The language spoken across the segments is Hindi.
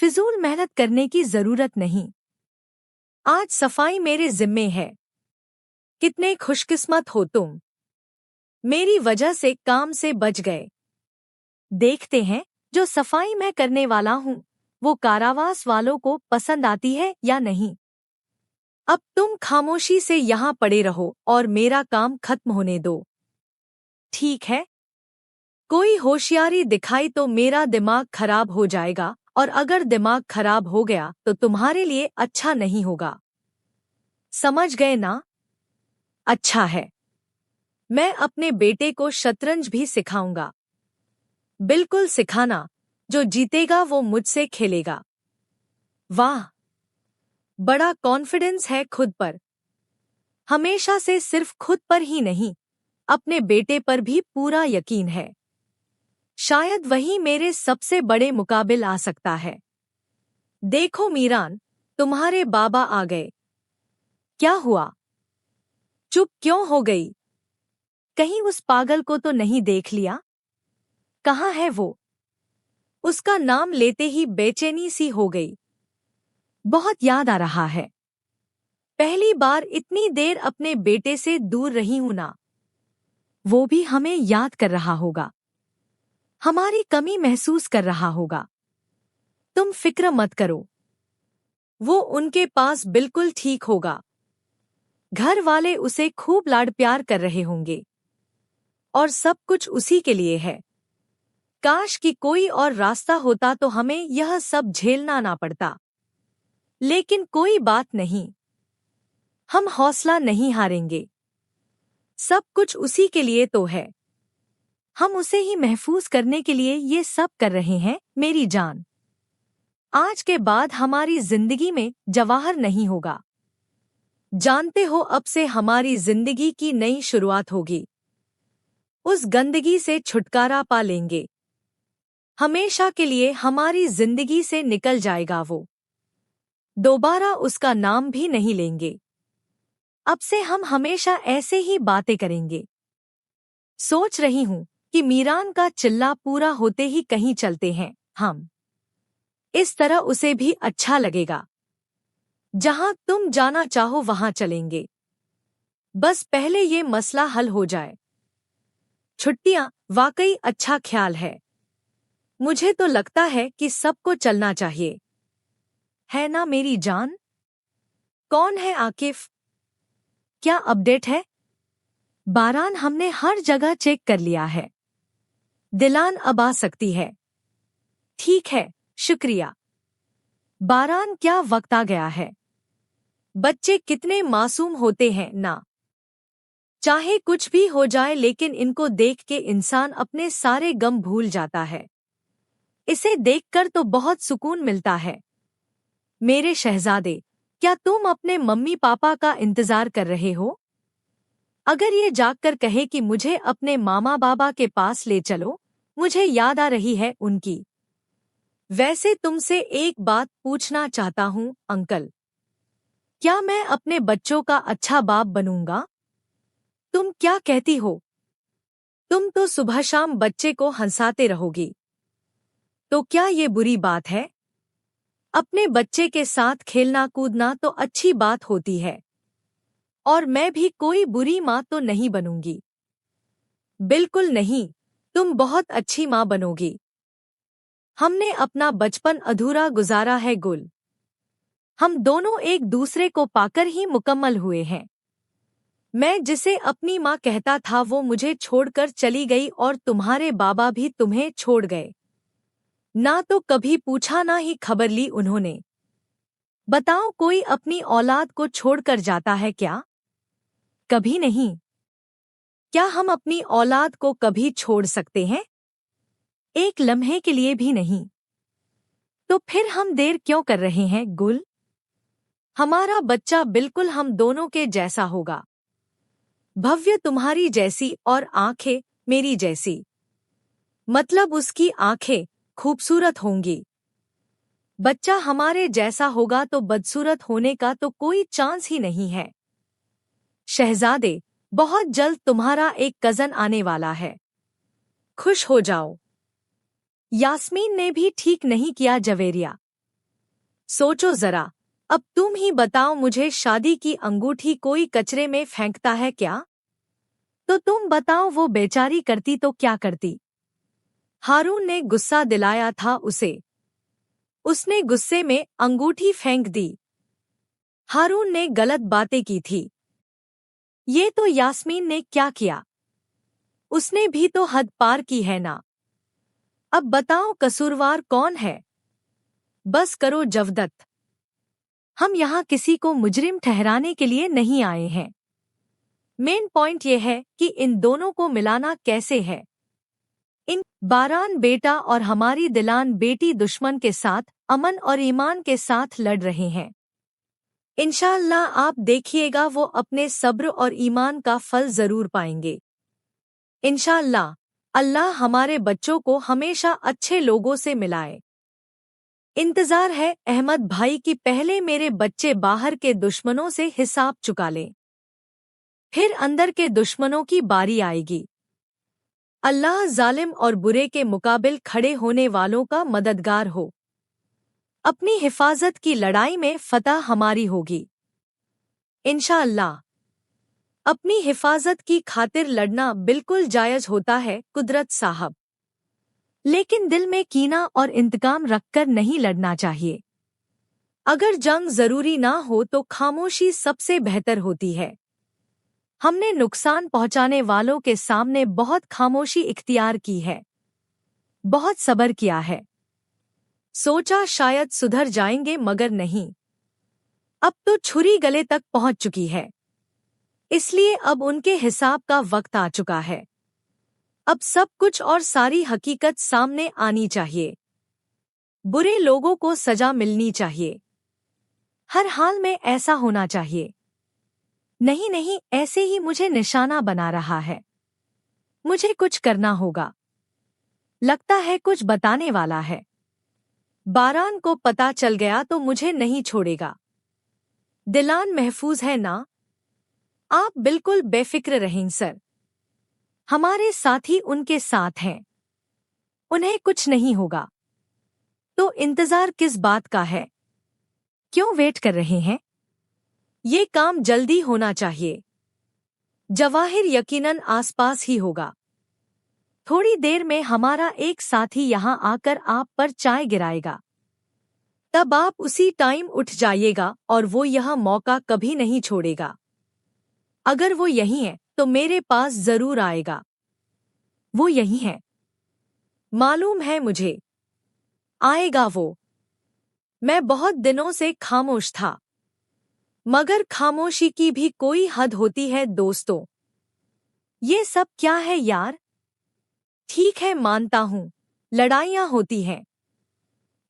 फिजूल मेहनत करने की जरूरत नहीं। आज सफाई मेरे जिम्मे है। कितने खुशकिस्मत हो तुम, मेरी वजह से काम से बच गए। देखते हैं जो सफाई मैं करने वाला हूँ वो कारावास वालों को पसंद आती है या नहीं। अब तुम खामोशी से यहाँ पड़े रहो और मेरा काम खत्म होने दो, ठीक है? कोई होशियारी दिखाई तो मेरा दिमाग खराब हो जाएगा, और अगर दिमाग खराब हो गया तो तुम्हारे लिए अच्छा नहीं होगा। समझ गए ना? अच्छा है। मैं अपने बेटे को शतरंज भी सिखाऊंगा। बिल्कुल सिखाना, जो जीतेगा वो मुझसे खेलेगा। वाह, बड़ा कॉन्फिडेंस है खुद पर। हमेशा से सिर्फ खुद पर ही नहीं, अपने बेटे पर भी पूरा यकीन है। शायद वही मेरे सबसे बड़े मुकाबिल आ सकता है। देखो मीरान, तुम्हारे बाबा आ गए। क्या हुआ? चुप क्यों हो गई? कहीं उस पागल को तो नहीं देख लिया? कहाँ है वो? उसका नाम लेते ही बेचैनी सी हो गई। बहुत याद आ रहा है। पहली बार इतनी देर अपने बेटे से दूर रही हूं ना। वो भी हमें याद कर रहा होगा, हमारी कमी महसूस कर रहा होगा। तुम फिक्र मत करो, वो उनके पास बिल्कुल ठीक होगा। घर वाले उसे खूब लाड प्यार कर रहे होंगे, और सब कुछ उसी के लिए है। काश कि कोई और रास्ता होता तो हमें यह सब झेलना ना पड़ता। लेकिन कोई बात नहीं, हम हौसला नहीं हारेंगे। सब कुछ उसी के लिए तो है। हम उसे ही महफूज करने के लिए ये सब कर रहे हैं मेरी जान। आज के बाद हमारी जिंदगी में जवाहर नहीं होगा। जानते हो, अब से हमारी जिंदगी की नई शुरुआत होगी। उस गंदगी से छुटकारा पा लेंगे। हमेशा के लिए हमारी जिंदगी से निकल जाएगा वो। दोबारा उसका नाम भी नहीं लेंगे। अब से हम हमेशा ऐसे ही बातें करेंगे। सोच रही हूँ कि मीरान का चिल्ला पूरा होते ही कहीं चलते हैं हम। इस तरह उसे भी अच्छा लगेगा। जहां तुम जाना चाहो वहां चलेंगे। बस पहले ये मसला हल हो जाए। छुट्टियां वाकई अच्छा ख्याल है। मुझे तो लगता है कि सबको चलना चाहिए, है ना मेरी जान? कौन है आकिफ? क्या अपडेट है? बारान हमने हर जगह चेक कर लिया है। दिलान अब आ सकती है। ठीक है, शुक्रिया। बारान, क्या वक्त आ गया है। बच्चे कितने मासूम होते हैं ना। चाहे कुछ भी हो जाए, लेकिन इनको देख के इंसान अपने सारे गम भूल जाता है। इसे देखकर तो बहुत सुकून मिलता है। मेरे शहजादे, क्या तुम अपने मम्मी पापा का इंतजार कर रहे हो? अगर ये जागकर कहे कि मुझे अपने मामा बाबा के पास ले चलो, मुझे याद आ रही है उनकी। वैसे तुमसे एक बात पूछना चाहता हूँ अंकल, क्या मैं अपने बच्चों का अच्छा बाप बनूंगा? तुम क्या कहती हो? तुम तो सुबह शाम बच्चे को हंसाते रहोगी, तो क्या ये बुरी बात है? अपने बच्चे के साथ खेलना कूदना तो अच्छी बात होती है, और मैं भी कोई बुरी माँ तो नहीं बनूंगी। बिल्कुल नहीं, तुम बहुत अच्छी माँ बनोगी। हमने अपना बचपन अधूरा गुजारा है गुल। हम दोनों एक दूसरे को पाकर ही मुकम्मल हुए हैं। मैं जिसे अपनी माँ कहता था वो मुझे छोड़कर चली गई, और तुम्हारे बाबा भी तुम्हें छोड़ गए। ना तो कभी पूछा ना ही खबर ली उन्होंने। बताओ, कोई अपनी औलाद को छोड़कर जाता है क्या? कभी नहीं। क्या हम अपनी औलाद को कभी छोड़ सकते हैं? एक लम्हे के लिए भी नहीं। तो फिर हम देर क्यों कर रहे हैं गुल? हमारा बच्चा बिल्कुल हम दोनों के जैसा होगा। भव्य तुम्हारी जैसी और आंखें मेरी जैसी। मतलब उसकी आंखें खूबसूरत होंगी। बच्चा हमारे जैसा होगा तो बदसूरत होने का तो कोई चांस ही नहीं है। शहजादे, बहुत जल्द तुम्हारा एक कजन आने वाला है। खुश हो जाओ। यास्मीन ने भी ठीक नहीं किया जवेरिया। सोचो जरा, अब तुम ही बताओ, मुझे शादी की अंगूठी कोई कचरे में फेंकता है क्या? तो तुम बताओ वो बेचारी करती तो क्या करती? हारून ने गुस्सा दिलाया था उसे। उसने गुस्से में अंगूठी फेंक दी। हारून ने गलत बातें की थी। ये तो यास्मीन ने क्या किया? उसने भी तो हद पार की है ना। अब बताओ कसूरवार कौन है? बस करो जवदत। हम यहाँ किसी को मुजरिम ठहराने के लिए नहीं आए हैं। मेन पॉइंट ये है कि इन दोनों को मिलाना कैसे है। इन बारान बेटा और हमारी दिलान बेटी दुश्मन के साथ अमन और ईमान के साथ लड़ रहे हैं। इंशाअल्लाह आप देखिएगा वो अपने सब्र और ईमान का फल जरूर पाएंगे। इंशाअल्लाह अल्लाह हमारे बच्चों को हमेशा अच्छे लोगों से मिलाए। इंतजार है अहमद भाई कि पहले मेरे बच्चे बाहर के दुश्मनों से हिसाब चुका लें, फिर अंदर के दुश्मनों की बारी आएगी। अल्लाह जालिम और बुरे के मुकाबिल खड़े होने वालों का मददगार हो। अपनी हिफाजत की लड़ाई में फतह हमारी होगी इंशाअल्लाह। अपनी हिफाजत की खातिर लड़ना बिल्कुल जायज होता है कुदरत साहब, लेकिन दिल में कीना और इंतकाम रखकर नहीं लड़ना चाहिए। अगर जंग जरूरी ना हो तो खामोशी सबसे बेहतर होती है। हमने नुकसान पहुंचाने वालों के सामने बहुत खामोशी इख्तियार की है, बहुत सब्र किया है। सोचा शायद सुधर जाएंगे मगर नहीं। अब तो छुरी गले तक पहुंच चुकी है, इसलिए अब उनके हिसाब का वक्त आ चुका है। अब सब कुछ और सारी हकीकत सामने आनी चाहिए। बुरे लोगों को सजा मिलनी चाहिए। हर हाल में ऐसा होना चाहिए। नहीं नहीं, ऐसे ही मुझे निशाना बना रहा है। मुझे कुछ करना होगा। लगता है कुछ बताने वाला है। बारान को पता चल गया तो मुझे नहीं छोड़ेगा। दिलान महफूज है ना? आप बिल्कुल बेफिक्र रहें सर। हमारे साथी उनके साथ हैं, उन्हें कुछ नहीं होगा। तो इंतजार किस बात का है? क्यों वेट कर रहे हैं? ये काम जल्दी होना चाहिए। जवाहिर यकीनन आसपास ही होगा। थोड़ी देर में हमारा एक साथी यहाँ आकर आप पर चाय गिराएगा। तब आप उसी टाइम उठ जाइएगा और वो यह मौका कभी नहीं छोड़ेगा। अगर वो यही है तो मेरे पास जरूर आएगा। वो यही है, मालूम है मुझे। आएगा वो। मैं बहुत दिनों से खामोश था, मगर खामोशी की भी कोई हद होती है दोस्तों। ये सब क्या है यार? ठीक है मानता हूँ, लड़ाइयाँ होती हैं।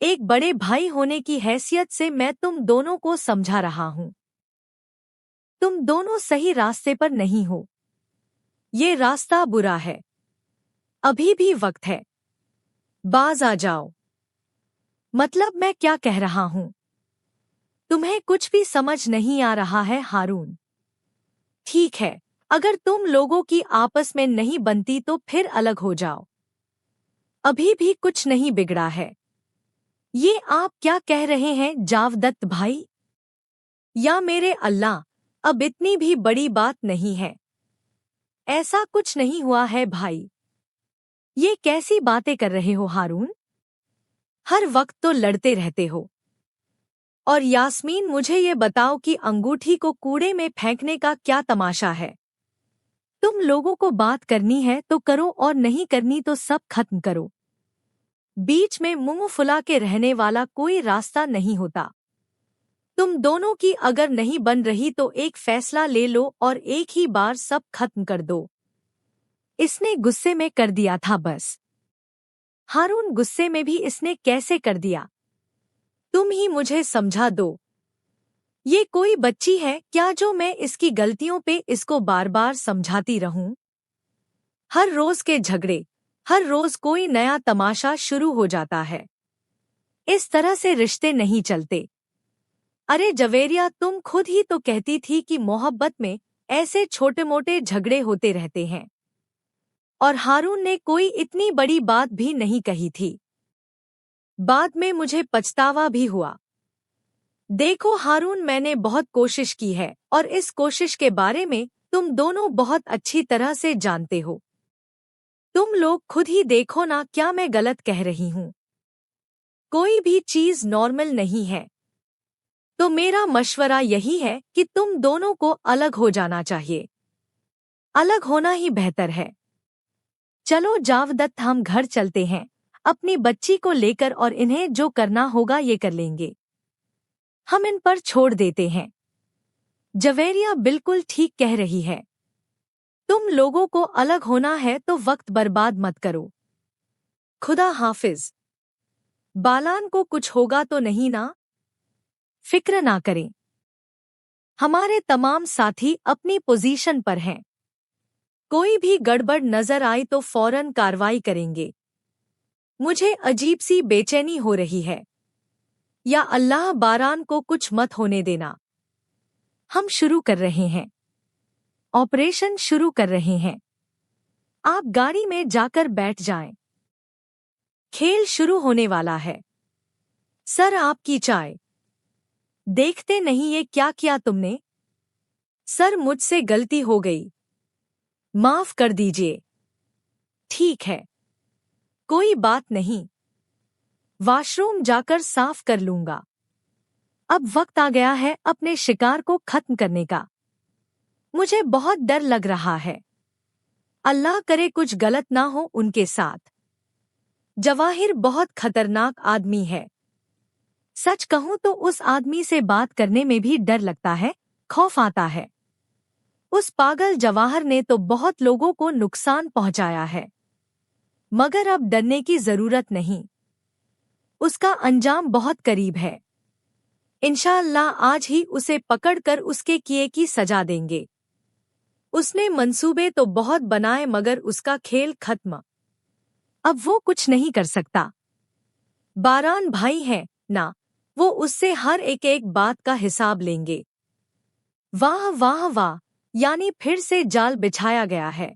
एक बड़े भाई होने की हैसियत से मैं तुम दोनों को समझा रहा हूँ। तुम दोनों सही रास्ते पर नहीं हो। ये रास्ता बुरा है। अभी भी वक्त है, बाज आ जाओ। मतलब मैं क्या कह रहा हूँ? तुम्हें कुछ भी समझ नहीं आ रहा है हारून? ठीक है, अगर तुम लोगों की आपस में नहीं बनती तो फिर अलग हो जाओ। अभी भी कुछ नहीं बिगड़ा है। ये आप क्या कह रहे हैं जावदत्त भाई? या मेरे अल्लाह, अब इतनी भी बड़ी बात नहीं है। ऐसा कुछ नहीं हुआ है भाई। ये कैसी बातें कर रहे हो हारून? हर वक्त तो लड़ते रहते हो। और यास्मीन, मुझे ये बताओ कि अंगूठी को कूड़े में फेंकने का क्या तमाशा है? तुम लोगों को बात करनी है तो करो और नहीं करनी तो सब खत्म करो। बीच में मुंह फुला के रहने वाला कोई रास्ता नहीं होता। तुम दोनों की अगर नहीं बन रही तो एक फैसला ले लो और एक ही बार सब खत्म कर दो। इसने गुस्से में कर दिया था बस। हारून, गुस्से में भी इसने कैसे कर दिया? तुम ही मुझे समझा दो। ये कोई बच्ची है क्या जो मैं इसकी गलतियों पे इसको बार बार समझाती रहूं? हर रोज के झगड़े, हर रोज कोई नया तमाशा शुरू हो जाता है। इस तरह से रिश्ते नहीं चलते। अरे जवेरिया, तुम खुद ही तो कहती थी कि मोहब्बत में ऐसे छोटे मोटे झगड़े होते रहते हैं। और हारून ने कोई इतनी बड़ी बात भी नहीं कही थी। बाद में मुझे पछतावा भी हुआ। देखो हारून, मैंने बहुत कोशिश की है और इस कोशिश के बारे में तुम दोनों बहुत अच्छी तरह से जानते हो। तुम लोग खुद ही देखो ना, क्या मैं गलत कह रही हूँ? कोई भी चीज नॉर्मल नहीं है। तो मेरा मशवरा यही है कि तुम दोनों को अलग हो जाना चाहिए। अलग होना ही बेहतर है। चलो जावदत्त, हम घर चलते हैं अपनी बच्ची को लेकर, और इन्हें जो करना होगा ये कर लेंगे। हम इन पर छोड़ देते हैं। जवेरिया बिल्कुल ठीक कह रही है। तुम लोगों को अलग होना है तो वक्त बर्बाद मत करो। खुदा हाफिज। बालान को कुछ होगा तो नहीं ना? फिक्र ना करें। हमारे तमाम साथी अपनी पोजीशन पर हैं। कोई भी गड़बड़ नजर आई तो फौरन कार्रवाई करेंगे। मुझे अजीब सी बेचैनी हो रही है। या अल्लाह, बारान को कुछ मत होने देना। हम शुरू कर रहे हैं। ऑपरेशन शुरू कर रहे हैं। आप गाड़ी में जाकर बैठ जाएं। खेल शुरू होने वाला है। सर, आपकी चाय। देखते नहीं ये क्या किया तुमने? सर, मुझसे गलती हो गई, माफ कर दीजिए। ठीक है, कोई बात नहीं। वॉशरूम जाकर साफ कर लूंगा। अब वक्त आ गया है अपने शिकार को खत्म करने का। मुझे बहुत डर लग रहा है। अल्लाह करे कुछ गलत ना हो उनके साथ। जवाहिर बहुत खतरनाक आदमी है। सच कहूं तो उस आदमी से बात करने में भी डर लगता है, खौफ आता है। उस पागल जवाहर ने तो बहुत लोगों को नुकसान पहुंचाया है। मगर अब डरने की जरूरत नहीं। उसका अंजाम बहुत करीब है। इंशाअल्लाह आज ही उसे पकड़कर उसके किए की सजा देंगे। उसने मंसूबे तो बहुत बनाए मगर उसका खेल खत्म। अब वो कुछ नहीं कर सकता। बारान भाई है ना, वो उससे हर एक बात का हिसाब लेंगे। वाह वाह वाह, यानी फिर से जाल बिछाया गया है।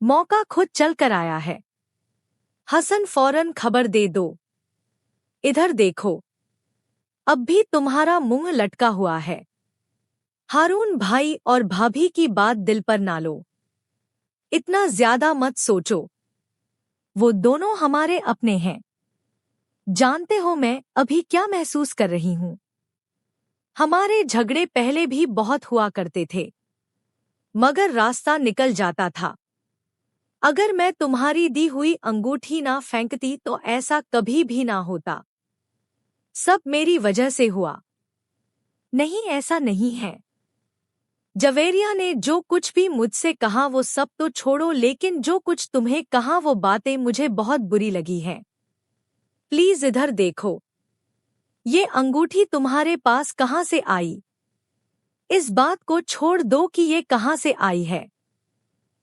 मौका खुद चल कर आया है। हसन, फौरन खबर दे दो। इधर देखो, अब भी तुम्हारा मुंह लटका हुआ है। हारून भाई और भाभी की बात दिल पर ना लो। इतना ज्यादा मत सोचो। वो दोनों हमारे अपने हैं। जानते हो मैं अभी क्या महसूस कर रही हूँ? हमारे झगड़े पहले भी बहुत हुआ करते थे, मगर रास्ता निकल जाता था। अगर मैं तुम्हारी दी हुई अंगूठी ना फेंकती तो ऐसा कभी भी ना होता। सब मेरी वजह से हुआ। नहीं, ऐसा नहीं है। जवेरिया ने जो कुछ भी मुझसे कहा वो सब तो छोड़ो, लेकिन जो कुछ तुम्हें कहा वो बातें मुझे बहुत बुरी लगी हैं। प्लीज इधर देखो। ये अंगूठी तुम्हारे पास कहाँ से आई? इस बात को छोड़ दो कि ये कहाँ से आई है।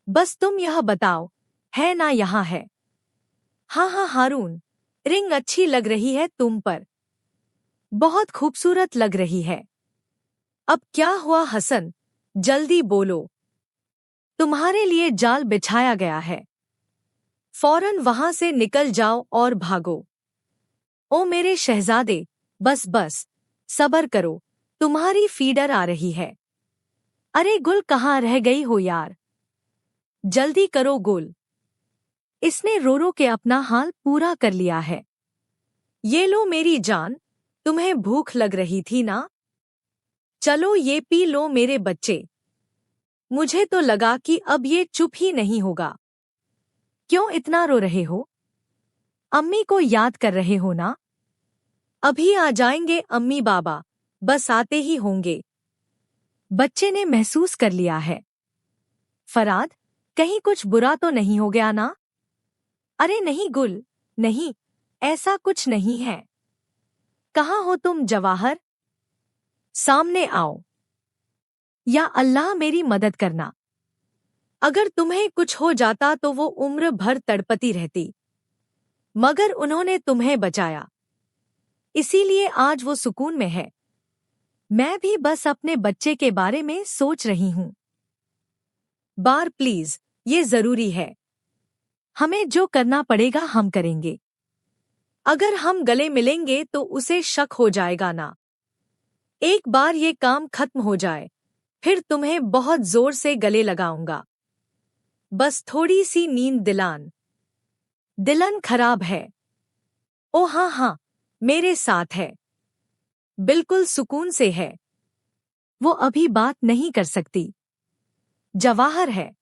बस तुम यह बताओ, है ना यहाँ है? हाँ हाँ हारून, रिंग अच्छी लग रही है तुम पर। बहुत खूबसूरत लग रही है। अब क्या हुआ हसन, जल्दी बोलो। तुम्हारे लिए जाल बिछाया गया है। फौरन वहां से निकल जाओ और भागो। ओ मेरे शहजादे, बस बस, सब्र करो, तुम्हारी फीडर आ रही है। अरे गुल, कहाँ रह गई हो यार? जल्दी करो गुल। इसने रो रो के अपना हाल पूरा कर लिया है। ये लो मेरी जान, तुम्हें भूख लग रही थी ना? चलो ये पी लो मेरे बच्चे। मुझे तो लगा कि अब ये चुप ही नहीं होगा। क्यों इतना रो रहे हो? अम्मी को याद कर रहे हो ना? अभी आ जाएंगे अम्मी बाबा, बस आते ही होंगे। बच्चे ने महसूस कर लिया है। फराद, कहीं कुछ बुरा तो नहीं हो गया ना? अरे नहीं गुल, नहीं, ऐसा कुछ नहीं है। कहाँ हो तुम जवाहर? सामने आओ। या अल्लाह, मेरी मदद करना। अगर तुम्हें कुछ हो जाता तो वो उम्र भर तड़पती रहती, मगर उन्होंने तुम्हें बचाया, इसीलिए आज वो सुकून में है। मैं भी बस अपने बच्चे के बारे में सोच रही हूँ। बार प्लीज, ये जरूरी है। हमें जो करना पड़ेगा हम करेंगे। अगर हम गले मिलेंगे तो उसे शक हो जाएगा ना? एक बार ये काम खत्म हो जाए, फिर तुम्हें बहुत जोर से गले लगाऊंगा। बस थोड़ी सी नींद दिलान। दिलन खराब है। ओ हाँ हाँ, मेरे साथ है। बिल्कुल सुकून से है। वो अभी बात नहीं कर सकती। जवाहर है।